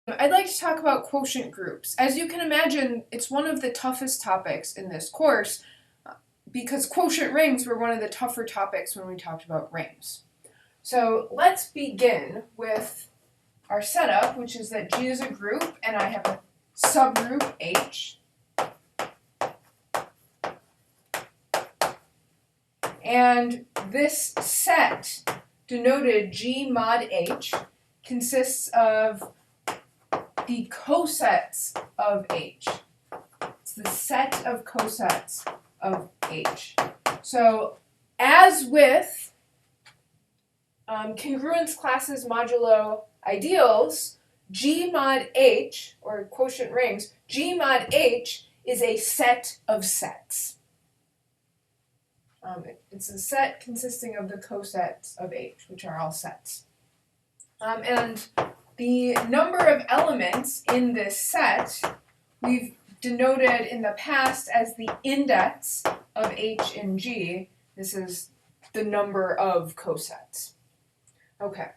I'd like to talk about quotient groups. As you can imagine, it's one of the toughest topics in this course because quotient rings were one of the tougher topics when we talked about rings. So let's begin with our setup, which is that G is a group and I have a subgroup H. And this set, denoted G mod H, consists of the cosets of H. It's the set of cosets of H. So as with congruence classes modulo ideals, G mod H, or quotient rings, G mod H is a set of sets. It's a set consisting of the cosets of H, which are all sets. And the number of elements in this set we've denoted in the past as the index of H in G. This is the number of cosets. Okay.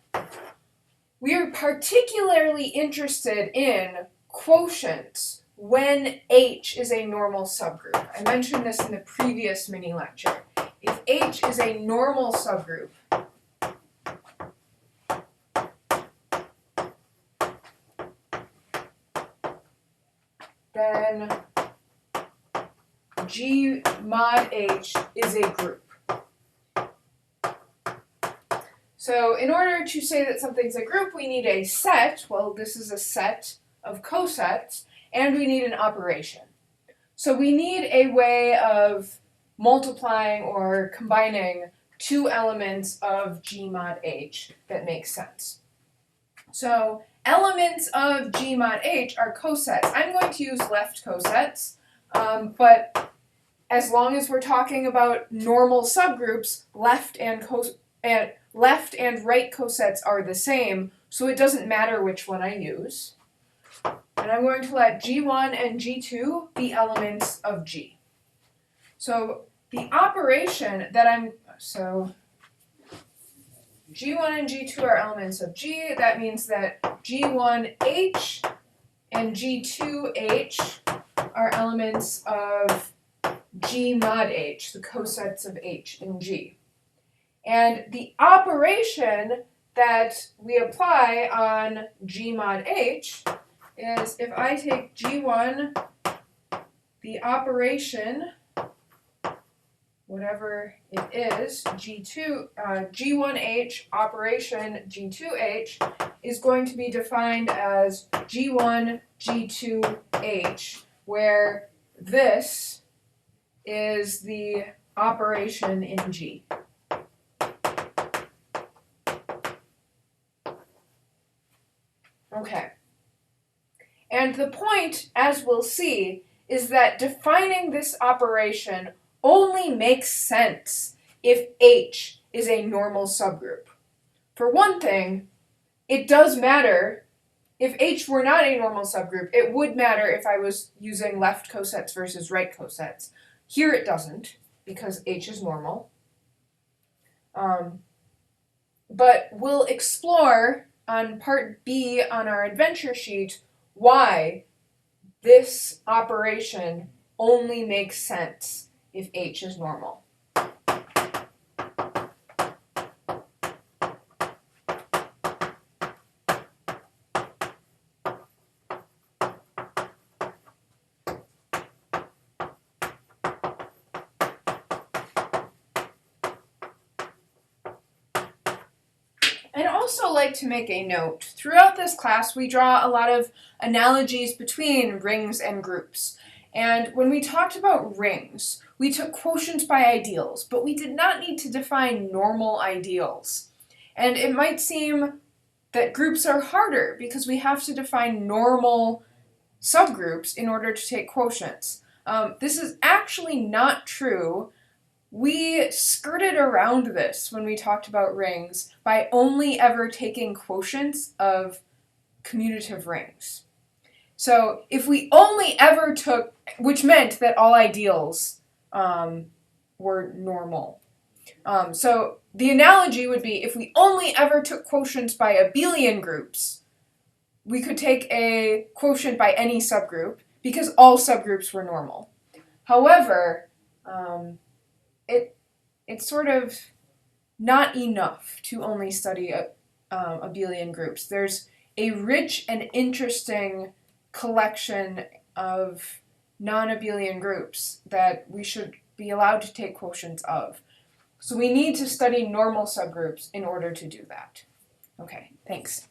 We are particularly interested in quotients when H is a normal subgroup. I mentioned this in the previous mini lecture. If H is a normal subgroup, then G mod H is a group. So in order to say that something's a group, we need a set. Well, this is a set of cosets, and we need an operation. So we need a way of multiplying or combining two elements of G mod H that makes sense. So elements of G mod H are cosets. I'm going to use left cosets, but as long as we're talking about normal subgroups, left and right cosets are the same, so it doesn't matter which one I use. And I'm going to let G1 and G2 be elements of G. So the operation that G1 and G2 are elements of G. That means that G1H and G2H are elements of G mod H, the cosets of H in G. And the operation that we apply on G mod H is if I take G1, the operation, whatever it is, G1H operation G2H is going to be defined as G1, G2H, where this is the operation in G. Okay. And the point, as we'll see, is that defining this operation only makes sense if H is a normal subgroup. For one thing, it does matter. If H were not a normal subgroup, it would matter if I was using left cosets versus right cosets. Here it doesn't, because H is normal. But we'll explore on part B on our adventure sheet why this operation only makes sense if H is normal. I'd also like to make a note. Throughout this class, we draw a lot of analogies between rings and groups. And when we talked about rings, we took quotients by ideals, but we did not need to define normal ideals. And it might seem that groups are harder because we have to define normal subgroups in order to take quotients. This is actually not true. We skirted around this when we talked about rings by only ever taking quotients of commutative rings. So if we only ever took, which meant that all ideals were normal. So the analogy would be if we only ever took quotients by abelian groups, we could take a quotient by any subgroup because all subgroups were normal. However, it's sort of not enough to only study abelian groups. There's a rich and interesting collection of non-abelian groups that we should be allowed to take quotients of. So we need to study normal subgroups in order to do that. Okay, thanks.